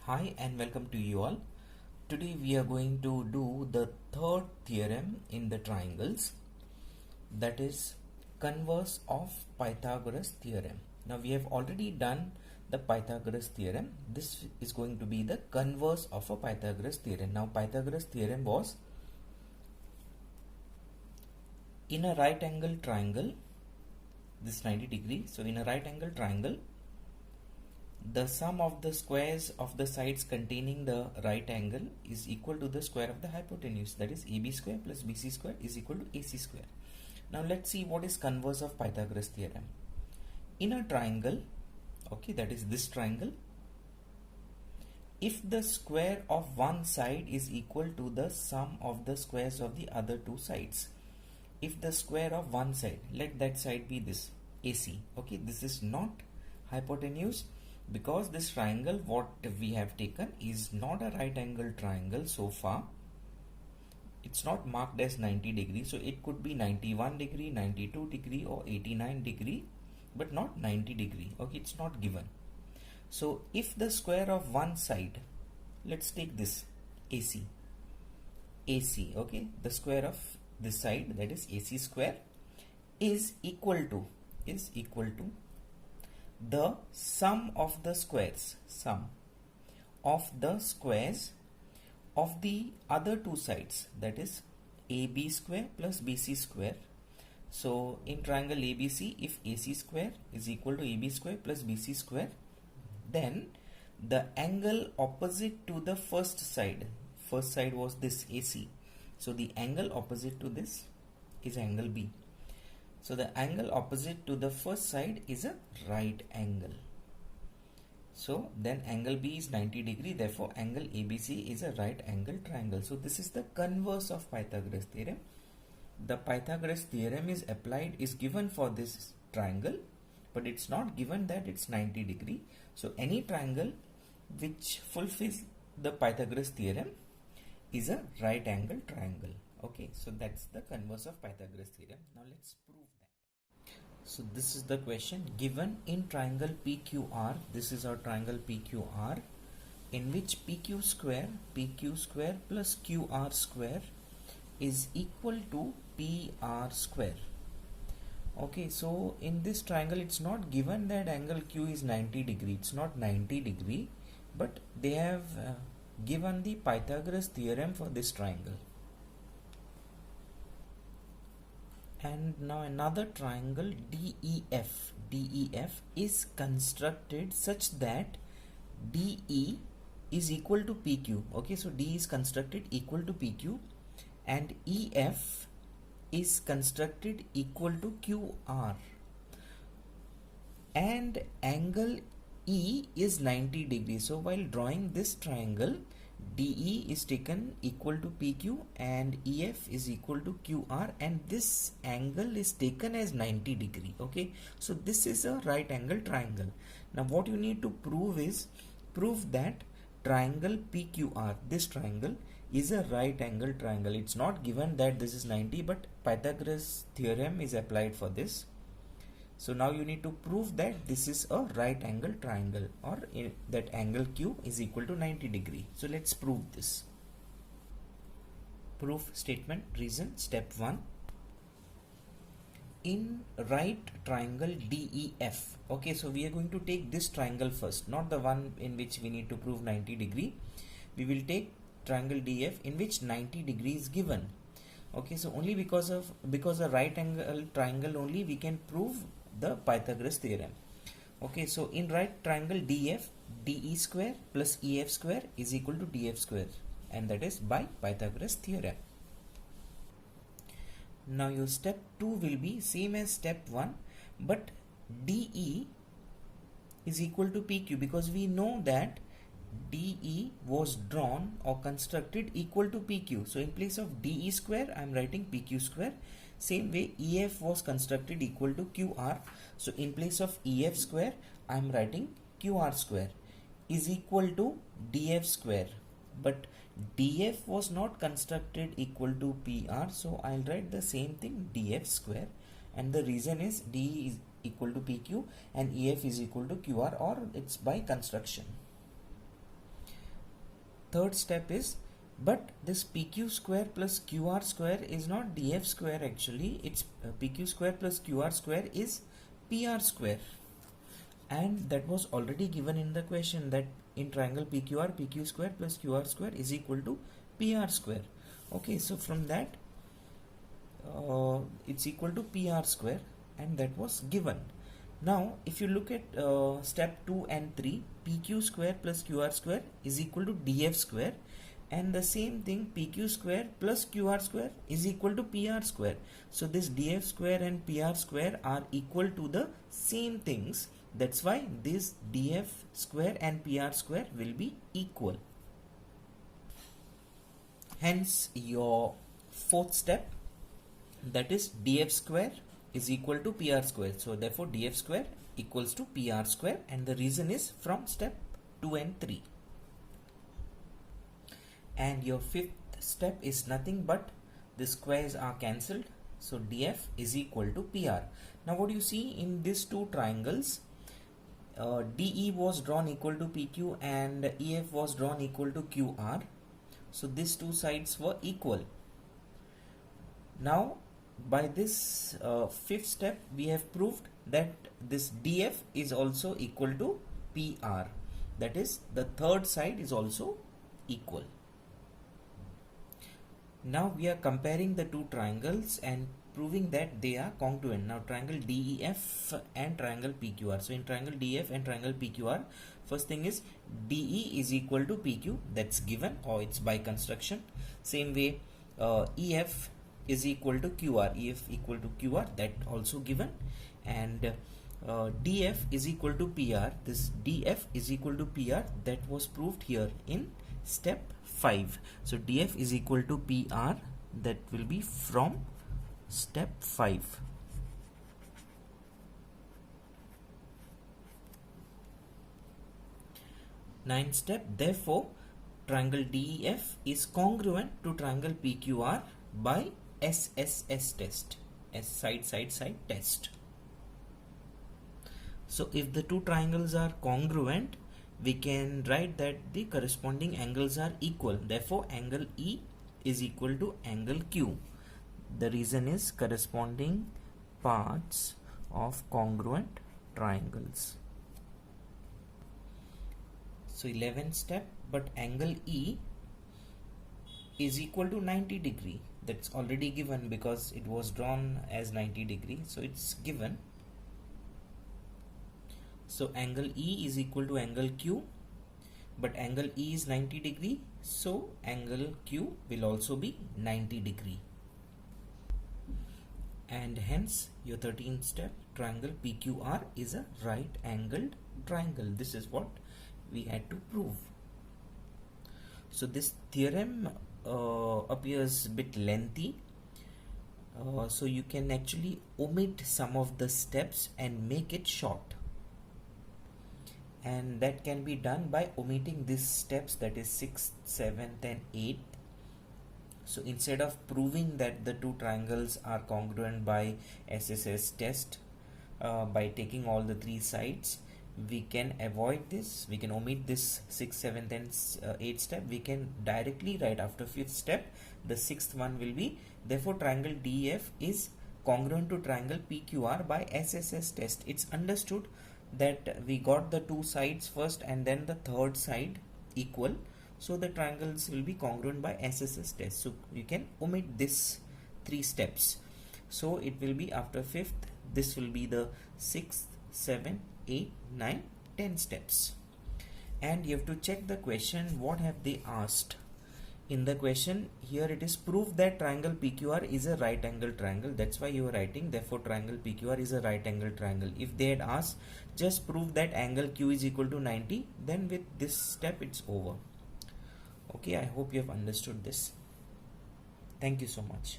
Hi and welcome to you all. Today we are going to do the third theorem in the triangles, that is converse of Pythagoras theorem. Now we have already done the Pythagoras theorem. This is going to be the converse of a Pythagoras theorem. Now Pythagoras theorem was in a right angle triangle, this 90 degree. So in a right angle triangle, the sum of the squares of the sides containing the right angle is equal to the square of the hypotenuse, that is AB square plus BC square is equal to AC square. Now let's see what is converse of Pythagoras theorem. In a triangle, okay, that is this triangle, if the square of one side is equal to the sum of the squares of the other two sides, if the square of one side, let that side be this AC, okay, this is not hypotenuse, because this triangle what we have taken is not a right angle triangle so far. It's not marked as 90 degree, so it could be 91 degree, 92 degree or 89 degree, but not 90 degree. Okay, it's not given. So if the square of one side, let's take this AC, okay, the square of this side, that is AC square, is equal to the sum of the squares, of the other two sides, that is AB square plus BC square. So in triangle ABC, if AC square is equal to AB square plus BC square, then the angle opposite to the first side was this AC, so the angle opposite to this is angle B. So the angle opposite to the first side is a right angle. So then angle B is 90 degree, therefore angle ABC is a right angle triangle. So this is the converse of Pythagoras theorem. The Pythagoras theorem is given for this triangle, but it's not given that it's 90 degree. So any triangle which fulfills the Pythagoras theorem is a right angle triangle. Okay, so that's the converse of Pythagoras theorem. Now let's prove that. So this is the question given in triangle PQR. This is our triangle PQR, in which PQ square plus QR square is equal to PR square. Okay, so in this triangle it's not given that angle Q is 90 degree. It's not 90 degree, but they have given the Pythagoras theorem for this triangle. And now another triangle DEF is constructed such that DE is equal to PQ. Okay, so D is constructed equal to PQ and EF is constructed equal to QR, and angle E is 90 degrees. So while drawing this triangle, DE is taken equal to PQ and EF is equal to QR, and this angle is taken as 90 degree. Okay, so this is a right angle triangle. Now what you need to prove that triangle PQR, this triangle, is a right angle triangle. It's not given that this is 90, but Pythagoras theorem is applied for this. So now you need to prove that this is a right angle triangle, or that angle Q is equal to 90 degree. So let's prove this. Proof statement, reason, step 1. In right triangle DEF, okay, so we are going to take this triangle first, not the one in which we need to prove 90 degree. We will take triangle DF in which 90 degree is given. Okay, so only because a right angle triangle only we can prove the Pythagoras theorem. Okay, so in right triangle DF, DE square plus EF square is equal to DF square, and that is by Pythagoras theorem. Now your step 2 will be same as step 1, but DE is equal to PQ, because we know that DE was drawn or constructed equal to PQ. So in place of DE square I am writing PQ square. Same way EF was constructed equal to QR, so in place of EF square I am writing QR square is equal to DF square, but DF was not constructed equal to PR, so I'll write the same thing, DF square, and the reason is DE is equal to PQ and EF is equal to QR, or it's by construction. third step is, but this PQ square plus QR square is not DF square actually, it's PQ square plus QR square is PR square, and that was already given in the question that in triangle PQR, PQ square plus QR square is equal to PR square. Okay, so from that it's equal to PR square, and that was given. Now if you look at step 2 and 3, PQ square plus QR square is equal to DF square, and the same thing PQ square plus QR square is equal to PR square. So this DF square and PR square are equal to the same things. That's why this DF square and PR square will be equal. Hence your fourth step, that is DF square is equal to PR square. So therefore DF square equals to PR square, and the reason is from step 2 and 3. And your fifth step is nothing but the squares are cancelled, so DF is equal to PR. Now what you see in these two triangles, DE was drawn equal to PQ and EF was drawn equal to QR. So these two sides were equal. Now by this fifth step we have proved that this DF is also equal to PR. That is, the third side is also equal. Now we are comparing the two triangles and proving that they are congruent. Now triangle DEF and triangle PQR. So in triangle DEF and triangle PQR, first thing is DE is equal to PQ, that's given, or it's by construction. Same way EF is equal to QR, EF equal to QR, that also given. And DF is equal to PR, this DF is equal to PR, that was proved here in step 5. So DF is equal to PR, that will be from step 5. Ninth step, therefore triangle DEF is congruent to triangle PQR by SSS test, side test. So if the two triangles are congruent, we can write that the corresponding angles are equal. Therefore angle E is equal to angle Q. The reason is corresponding parts of congruent triangles. So 11th step, but angle E is equal to 90 degree. That's already given because it was drawn as 90 degree. So it's given. So angle E is equal to angle Q, but angle E is 90 degree. So angle Q will also be 90 degree. And hence your 13th step, triangle PQR is a right angled triangle. This is what we had to prove. So this theorem appears a bit lengthy, so you can actually omit some of the steps and make it short, and that can be done by omitting these steps, that is 6th, 7th and 8th. So instead of proving that the two triangles are congruent by SSS test by taking all the three sides, we can avoid this, we can omit this 6th, 7th and 8th step. We can directly write after 5th step, the 6th one will be, therefore triangle DEF is congruent to triangle PQR by SSS test. It's understood that we got the two sides first and then the third side equal, so the triangles will be congruent by SSS test. So you can omit this three steps. So it will be after 5th, this will be the 6th, 7th, 8, 9, 10 steps. And you have to check the question, what have they asked. In the question here it is proof that triangle PQR is a right angle triangle. That's why you are writing therefore triangle PQR is a right angle triangle. If they had asked just prove that angle Q is equal to 90, then with this step it's over. Okay, I hope you have understood this. Thank you so much.